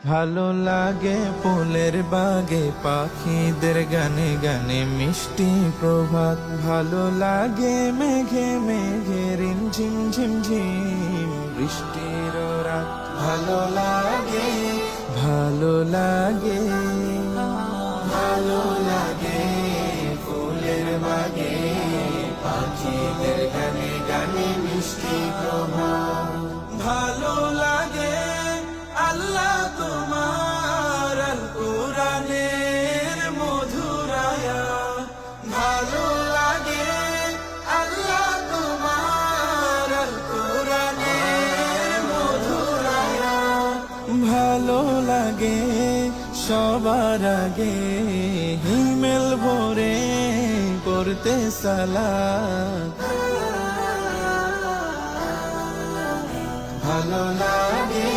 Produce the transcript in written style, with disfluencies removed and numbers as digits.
ভালো লাগে ফুলের বাগে পাখিদের গানে গানে মিষ্টি প্রভাত। ভালো লাগে মেঘে মেঘে রিমঝিম ঝিমঝিম বৃষ্টির রাত। ভালো লাগে ভালো লাগে ভালো লাগে ফুলের বাগে পাখিদের গানে গানে মিষ্টি প্রভাত। ভালো লাগে আল্লাহ তোমার আল কুরআনের মধুর আয়াত। ভালো লাগে আল্লাহ তোমার আল কুরআনের মধুর আয়াত। ভালো লাগে সবার আগে হিমেল ভরে করতে সালাত। ভালো লাগে